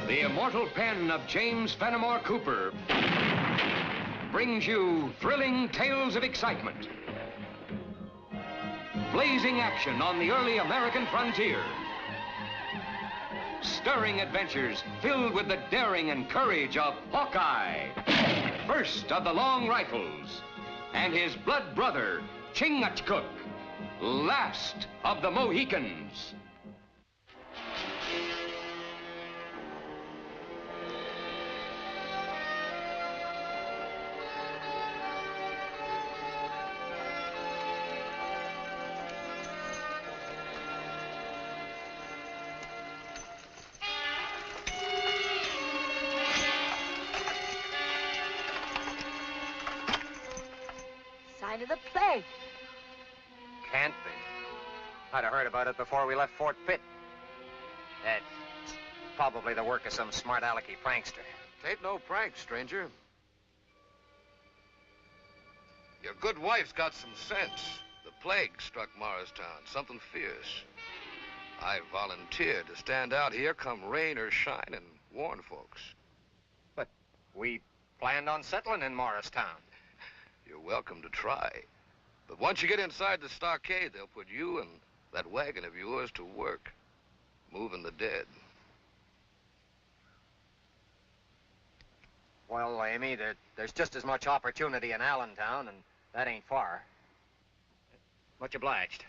The immortal pen of James Fenimore Cooper brings you thrilling tales of excitement, blazing action on the early American frontier, stirring adventures filled with the daring and courage of Hawkeye, first of the long rifles, and his blood brother, Chingachgook, last of the Mohicans. Sign of the plague. Can't be. I'd have heard about it before we left Fort Pitt. That's probably the work of some smart alecky prankster. It ain't no prank, stranger. Your good wife's got some sense. The plague struck Morristown, something fierce. I volunteered to stand out here come rain or shine and warn folks. But we planned on settling in Morristown. You're welcome to try. But once you get inside the stockade, they'll put you and that wagon of yours to work, moving the dead. Well, Amy, there's just as much opportunity in Allentown, and that ain't far. Much obliged.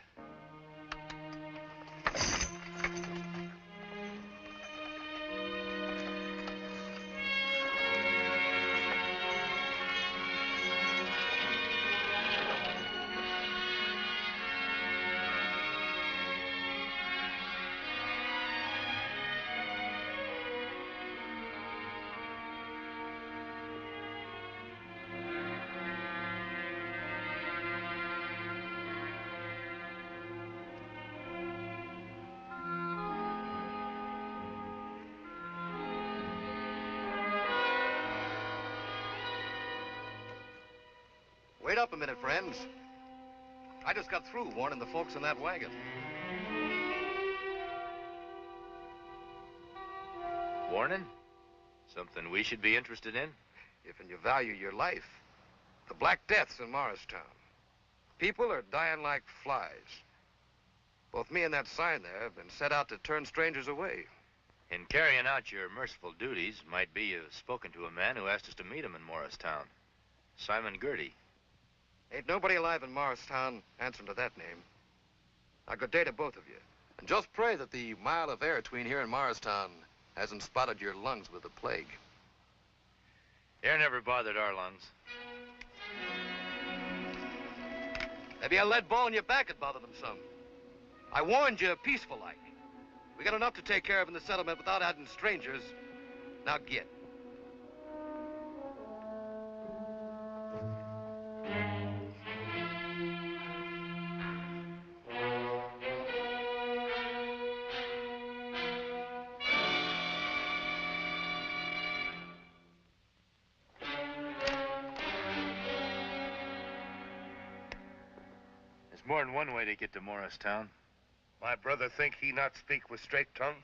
Wait up a minute, friends. I just got through warning the folks in that wagon. Warning? Something we should be interested in? If you value your life, the Black Death's in Morristown. People are dying like flies. Both me and that sign there have been set out to turn strangers away. In carrying out your merciful duties, might be you've spoken to a man who asked us to meet him in Morristown. Simon Girty. Ain't nobody alive in Morristown answering to that name. Now, good day to both of you. And just pray that the mile of air between here and Morristown hasn't spotted your lungs with the plague. Air never bothered our lungs. Maybe a lead ball in your back would bother them some. I warned you peaceful like. We got enough to take care of in the settlement without adding strangers. Now get. There's more than one way to get to Morristown. My brother think he not speak with straight tongue?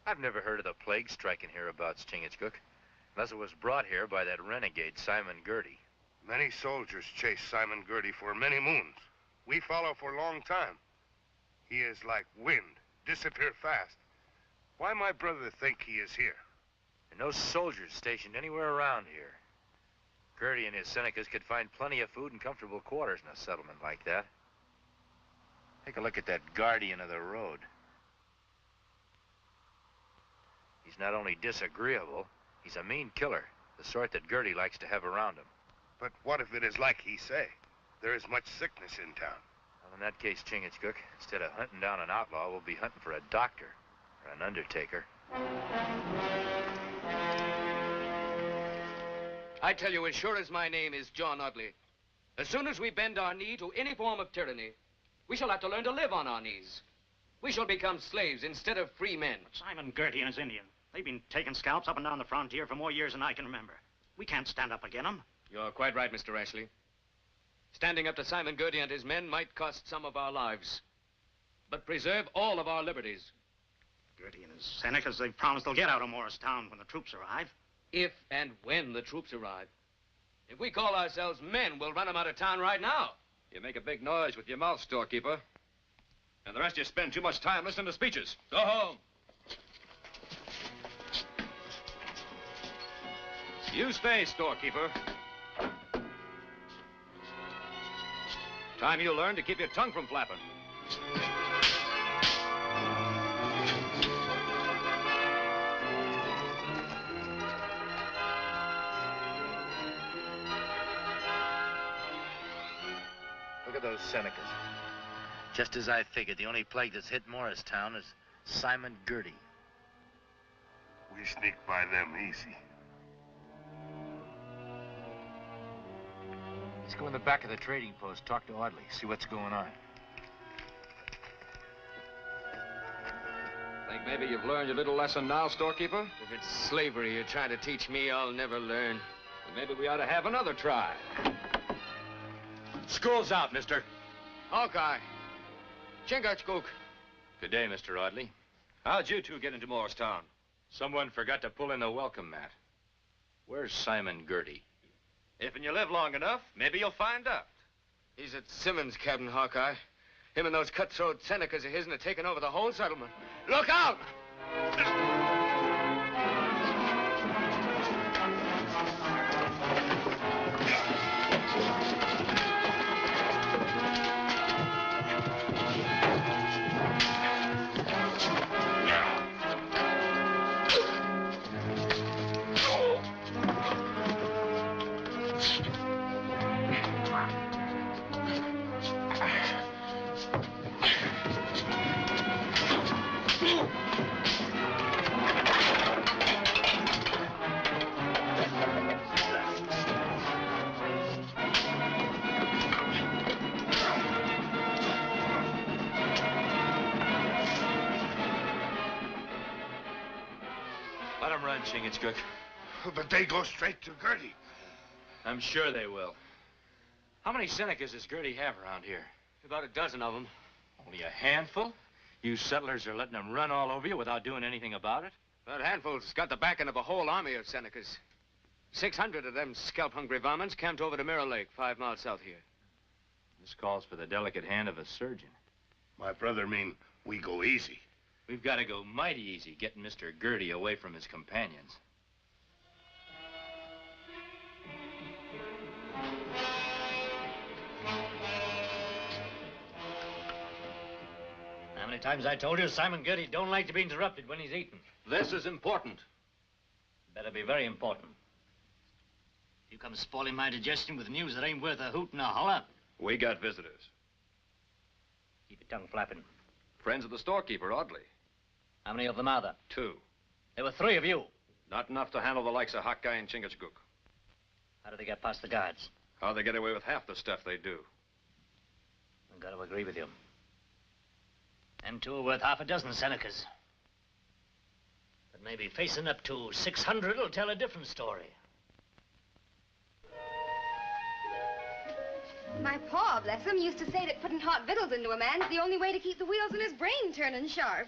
I've never heard of the plague striking hereabouts, Chingachgook, unless it was brought here by that renegade Simon Girty. Many soldiers chase Simon Girty for many moons. We follow for a long time. He is like wind, disappear fast. Why my brother think he is here? And no soldiers stationed anywhere around here. Girty and his Senecas could find plenty of food and comfortable quarters in a settlement like that. Take a look at that guardian of the road. He's not only disagreeable, he's a mean killer, the sort that Girty likes to have around him. But what if it is like he say? There is much sickness in town. Well, in that case, Chingachgook, instead of hunting down an outlaw, we'll be hunting for a doctor or an undertaker. I tell you, as sure as my name is John Audley, as soon as we bend our knee to any form of tyranny, we shall have to learn to live on our knees. We shall become slaves instead of free men. But Simon Girty and his Indian, they've been taking scalps up and down the frontier for more years than I can remember. We can't stand up against them. You're quite right, Mr. Ashley. Standing up to Simon Girty and his men might cost some of our lives. but preserve all of our liberties. Gertie and his Senecas, they've promised they'll get out of Morristown when the troops arrive. If and when the troops arrive. If we call ourselves men, we'll run them out of town right now. You make a big noise with your mouth, storekeeper. And the rest of you spend too much time listening to speeches. Go home. You stay, storekeeper. Time you learn to keep your tongue from flapping. Look at those Senecas. Just as I figured, the only plague that's hit Morristown is Simon Gertie. We sneak by them easy. Let's go in the back of the trading post, talk to Audley, see what's going on. Think maybe you've learned your little lesson now, storekeeper? If it's slavery you're trying to teach me, I'll never learn. Then maybe we ought to have another try. School's out, mister. Hawkeye. Chingachgook. Good day, Mr. Audley. How'd you two get into Morristown? Someone forgot to pull in the welcome mat. Where's Simon Gertie? If and you live long enough, maybe you'll find out. He's at Simmons' cabin, Hawkeye. Him and those cutthroat Senecas of his are taking over the whole settlement. Look out! Let them run, Chingachgook. But they go straight to Gertie. I'm sure they will. How many Senecas does Gertie have around here? About a dozen of them. Only a handful? You settlers are letting them run all over you without doing anything about it? That handful's got the backing of a whole army of Senecas. 600 of them scalp-hungry varmints camped over to Mirror Lake, 5 miles south here. This calls for the delicate hand of a surgeon. My brother mean we go easy. We've got to go mighty easy getting Mr. Gertie away from his companions. How many times I told you Simon Gertie don't like to be interrupted when he's eating? This is important. Better be very important. You come spoiling my digestion with news that ain't worth a hoot and a holler. We got visitors. Keep your tongue flapping. Friends of the storekeeper, Audley. How many of them are there? 2. There were 3 of you. Not enough to handle the likes of Hawkeye and Chingachgook. How do they get past the guards? How they get away with half the stuff they do. I've got to agree with you. Them 2 are worth half a dozen Senecas. But maybe facing up to 600 will tell a different story. My pa, bless him, used to say that putting hot victuals into a man's the only way to keep the wheels in his brain turning sharp.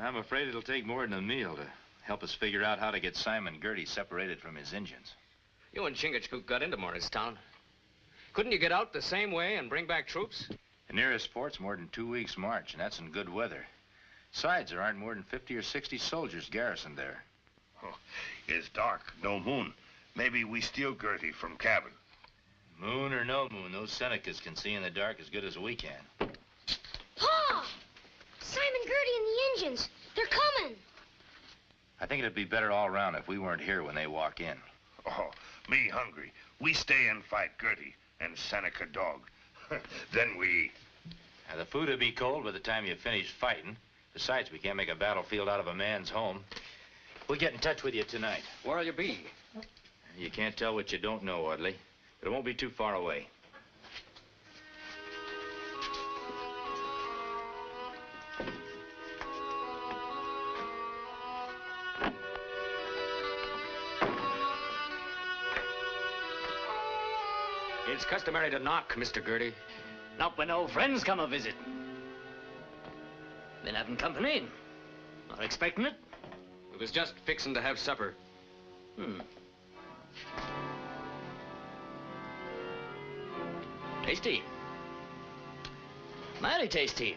I'm afraid it'll take more than a meal to help us figure out how to get Simon Gertie separated from his Indians. You and Chingachgook got into Morristown. Couldn't you get out the same way and bring back troops? The nearest fort's more than 2 weeks' march, and that's in good weather. Besides, there aren't more than 50 or 60 soldiers garrisoned there. Oh, it's dark, no moon. Maybe we steal Gertie from cabin. Moon or no moon, those Senecas can see in the dark as good as we can. Pa! Simon Gertie and the Indians. They're coming. I think it'd be better all around if we weren't here when they walk in. Oh, me hungry. We stay and fight Gertie and Seneca dog. Then we... Now, the food will be cold by the time you finish fighting. Besides, we can't make a battlefield out of a man's home. We'll get in touch with you tonight. Where'll you be? You can't tell what you don't know, Audley. But it won't be too far away. It's customary to knock, Mr. Gertie. Not when old friends come a visit. Been having company? Not expecting it? We was just fixing to have supper. Tasty. Mighty tasty.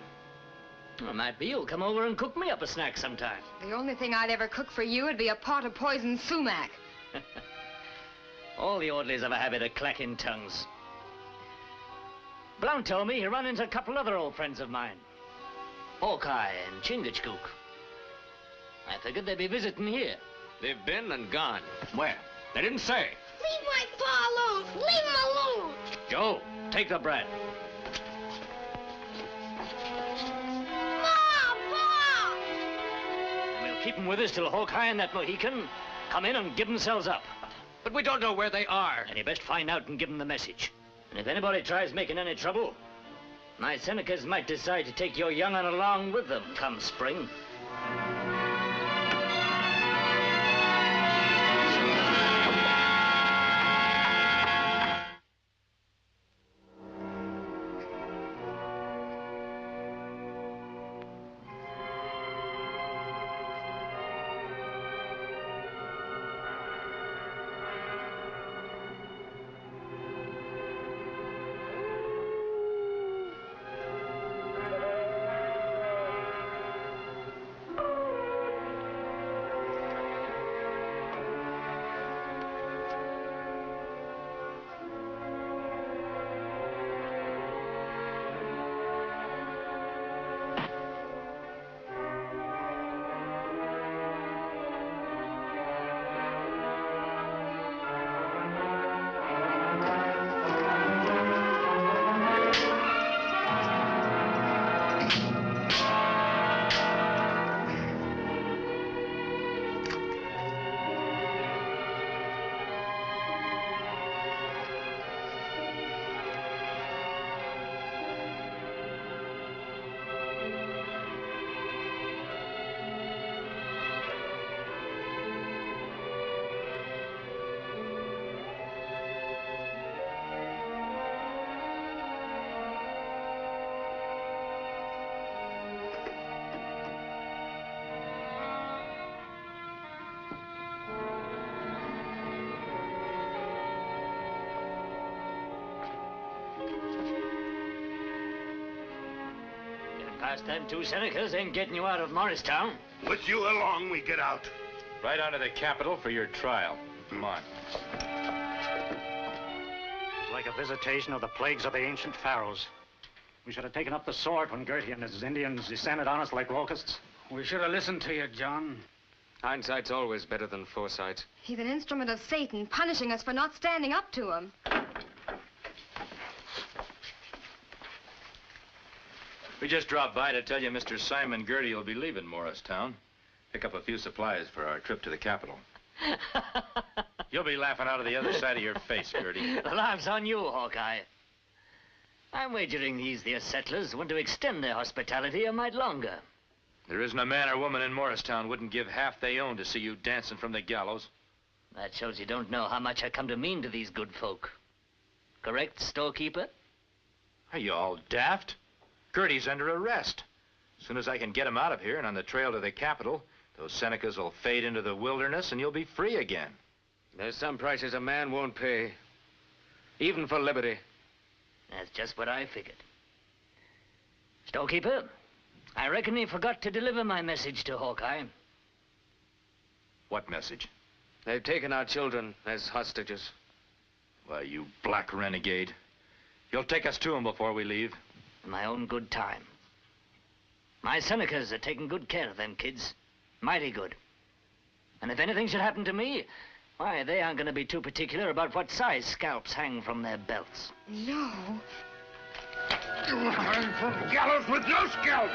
Well, might be you'll come over and cook me up a snack sometime. The only thing I'd ever cook for you would be a pot of poisoned sumac. All the orderlies have a habit of clacking tongues. Blount told me he run into a couple other old friends of mine. Hawkeye and Chingachgook. I figured they'd be visiting here. They've been and gone. Where? They didn't say. Leave my pa alone. Leave him alone. Joe, take the bread. Ma, Pa! We'll keep them with us till Hawkeye and that Mohican come in and give themselves up. But we don't know where they are. And you best find out and give them the message. And if anybody tries making any trouble, my Senecas might decide to take your young un along with them come spring. Past them two Senecas ain't getting you out of Morristown. With you along, we get out. Right on to the capital for your trial. Come on. It's like a visitation of the plagues of the ancient pharaohs. We should have taken up the sword when Gertie and his Indians descended on us like locusts. We should have listened to you, John. Hindsight's always better than foresight. He's an instrument of Satan, punishing us for not standing up to him. We just dropped by to tell you Mr. Simon Gertie will be leaving Morristown. Pick up a few supplies for our trip to the capital. You'll be laughing out of the other side of your face, Gertie. The laugh's on you, Hawkeye. I'm wagering these there settlers want to extend their hospitality a mite longer. There isn't a man or woman in Morristown wouldn't give half they own to see you dancing from the gallows. That shows you don't know how much I come to mean to these good folk. Correct, storekeeper? Are you all daft? Gertie's under arrest. As soon as I can get him out of here and on the trail to the capital, those Senecas will fade into the wilderness and you'll be free again. There's some prices a man won't pay, even for liberty. That's just what I figured. Storekeeper, I reckon he forgot to deliver my message to Hawkeye. What message? They've taken our children as hostages. Why, you black renegade. You'll take us to him before we leave. In my own good time. My Senecas are taking good care of them kids. Mighty good. And if anything should happen to me, why, they aren't going to be too particular about what size scalps hang from their belts. No. You hang from gallows with no scalp.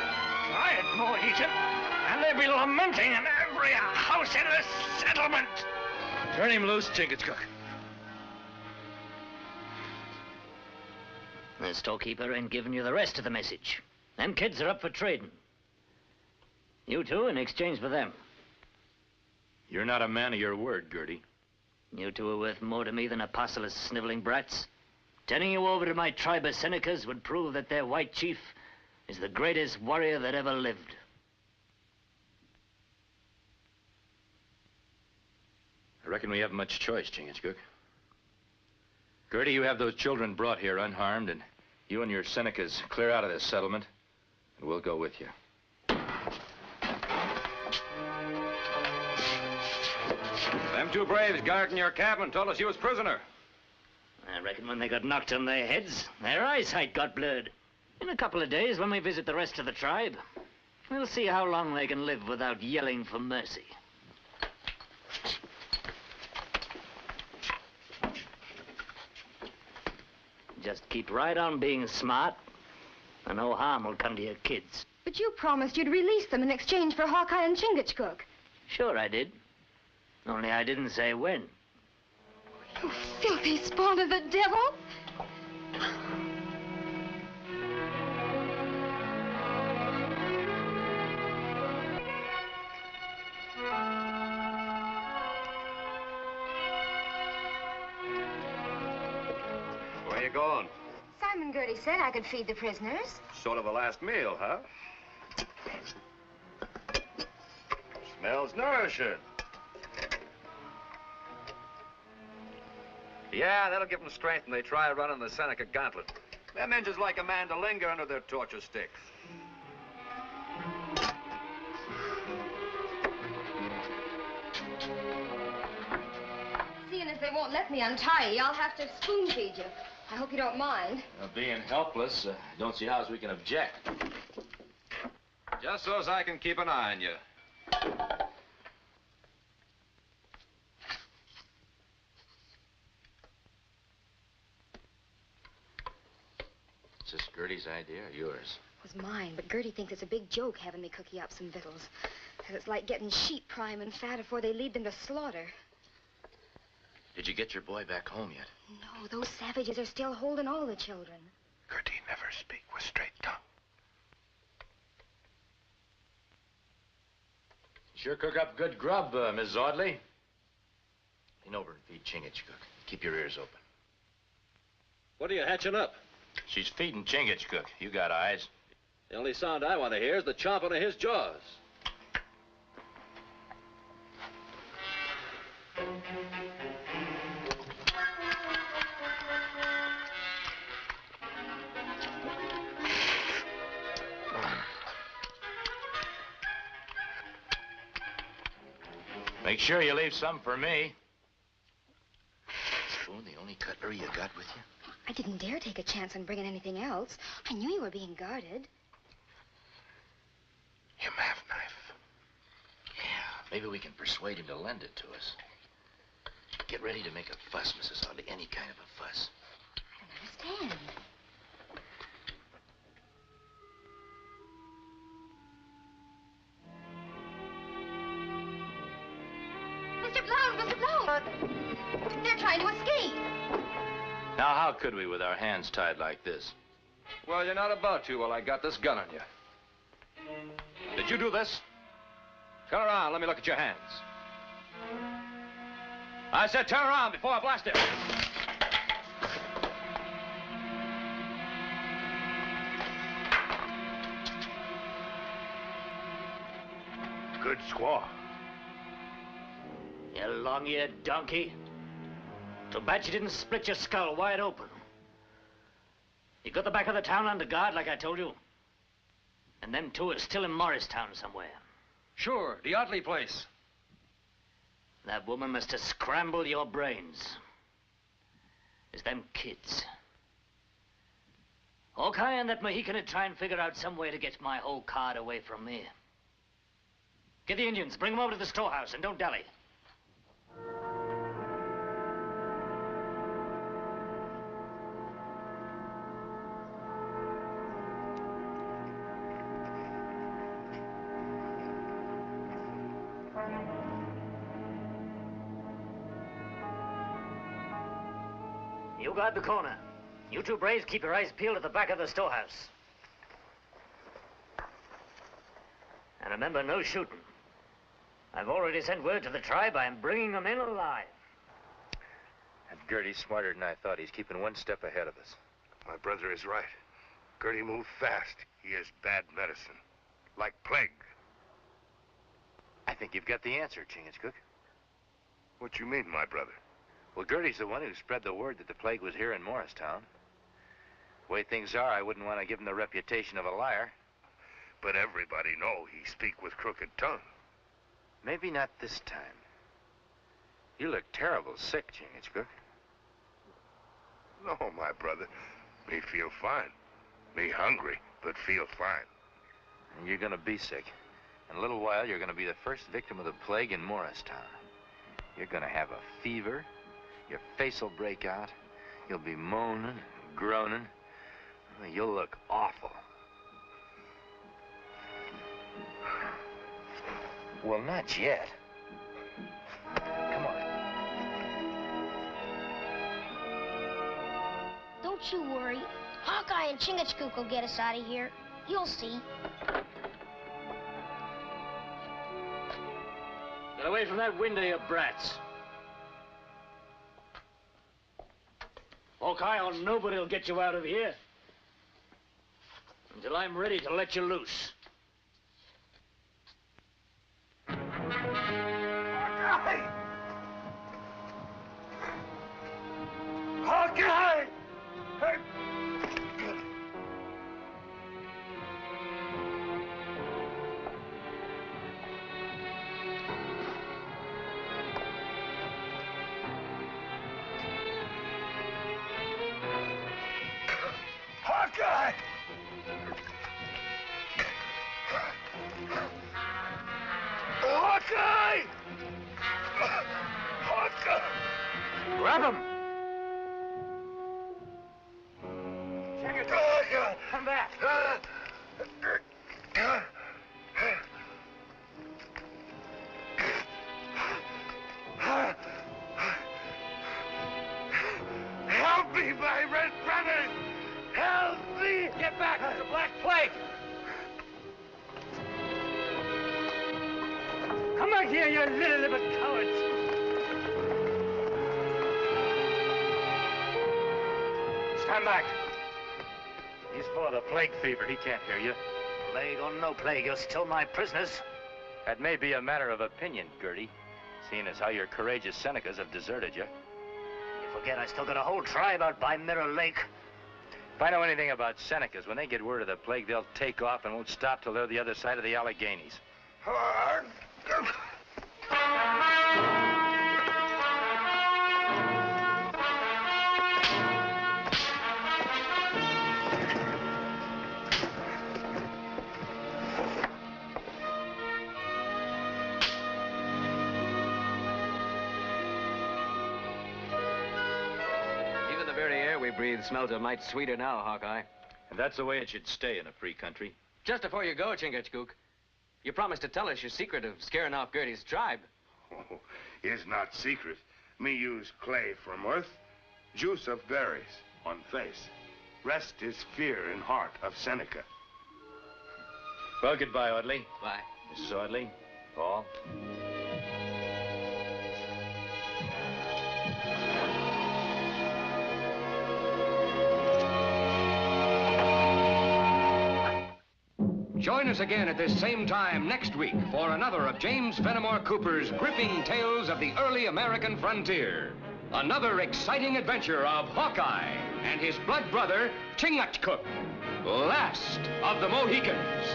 Try it, Mohican, and they'll be lamenting in every house in the settlement. Turn him loose, Chingachgook. The storekeeper ain't giving you the rest of the message. Them kids are up for trading. You two in exchange for them. You're not a man of your word, Gertie. You two are worth more to me than a parcel of sniveling brats. Turning you over to my tribe of Senecas would prove that their white chief is the greatest warrior that ever lived. I reckon we haven't much choice, Chingachgook. Gertie, you have those children brought here unharmed, and you and your Senecas clear out of this settlement, and we'll go with you. Them two braves guarding your cabin told us you was prisoner. I reckon when they got knocked on their heads, their eyesight got blurred. In a couple of days, when we visit the rest of the tribe, we'll see how long they can live without yelling for mercy. Just keep right on being smart, and no harm will come to your kids. But you promised you'd release them in exchange for Hawkeye and Chingachgook. Sure I did. Only I didn't say when. You filthy spawn of the devil! Where you going? Simon Gertie said I could feed the prisoners. Sort of a last meal, huh? Smells nourishing. Yeah, that'll give them strength when they try running the Seneca gauntlet. Them Injuns like a man to linger under their torture sticks. Seeing as they won't let me untie you, I'll have to spoon feed you. I hope you don't mind. Being helpless, don't see how we can object. Just so as I can keep an eye on you. Is this Gertie's idea or yours? It was mine, but Gertie thinks it's a big joke having me cook you up some victuals. Says it's like getting sheep prime and fat before they lead them to slaughter. Did you get your boy back home yet? No, those savages are still holding all the children. Gertie never speak with straight tongue. Sure cook up good grub, Miss Audley. Lean over and feed Chingachgook. Keep your ears open. What are you hatching up? She's feeding Chingachgook. You got eyes. The only sound I want to hear is the chomping of his jaws. Make sure you leave some for me. Spoon, the only cutlery you got with you? I didn't dare take a chance on bringing anything else. I knew you were being guarded. Him have knife. Yeah, maybe we can persuade him to lend it to us. Get ready to make a fuss, Mrs. Audley. Any kind of a fuss. I don't understand. Mr. Blount! Mr. Blount! They're trying to escape. Now, how could we with our hands tied like this? Well, you're not about to while I got this gun on you. Did you do this? Turn around, let me look at your hands. I said turn around before I blast it. Good squaw. You long-eared donkey. Too bad you didn't split your skull wide open. You got the back of the town under guard, like I told you. And them two are still in Morristown somewhere. Sure, the Otley place. That woman must have scrambled your brains. It's them kids. Hawkeye and that Mohican would try and figure out some way to get my whole card away from me. Get the Indians, bring them over to the storehouse, and don't dally. You guard the corner. You two braves keep your eyes peeled at the back of the storehouse. And remember, no shooting. I've already sent word to the tribe I am bringing them in alive. And Gertie's smarter than I thought. He's keeping one step ahead of us. My brother is right. Gertie moves fast. He is bad medicine. Like plague. I think you've got the answer, Chingachgook. What you mean, my brother? Well, Gertie's the one who spread the word that the plague was here in Morristown. The way things are, I wouldn't want to give him the reputation of a liar. But everybody know he speak with crooked tongue. Maybe not this time. You look terrible sick, Chingachgook. No, my brother. Me feel fine. Me hungry, but feel fine. And you're gonna be sick. In a little while, you're gonna be the first victim of the plague in Morristown. You're gonna have a fever. Your face will break out. You'll be moaning and groaning. You'll look awful. Well, not yet. Come on. Don't you worry. Hawkeye and Chingachgook will get us out of here. You'll see. Get away from that window, you brats. Hawkeye or nobody will get you out of here until I'm ready to let you loose. Hawkeye! Hawkeye! Hawkeye! Hawkeye! Hawkeye! Grab him! Hawkeye! Come back! Help me, my red brothers! Help me! Get back! It's a black plague! Come back here, you little cowards! Stand back. He's full of the plague fever. He can't hear you. Plague or no plague, you're still my prisoners. That may be a matter of opinion, Gertie, seeing as how your courageous Senecas have deserted you. You forget I still got a whole tribe out by Mirror Lake. If I know anything about Senecas, when they get word of the plague, they'll take off and won't stop till they're the other side of the Alleghenies. Even the very air we breathe smells a mite sweeter now, Hawkeye. And that's the way it should stay in a free country. Just before you go, Chingachgook, you promised to tell us your secret of scaring off Gertie's tribe. Oh, it's not secret. Me use clay from earth, juice of berries on face. Rest is fear in heart of Seneca. Well, goodbye, Audley. Bye. Mrs. Audley, Paul. Join us again at this same time next week for another of James Fenimore Cooper's gripping tales of the early American frontier. Another exciting adventure of Hawkeye and his blood brother, Chingachgook, last of the Mohicans.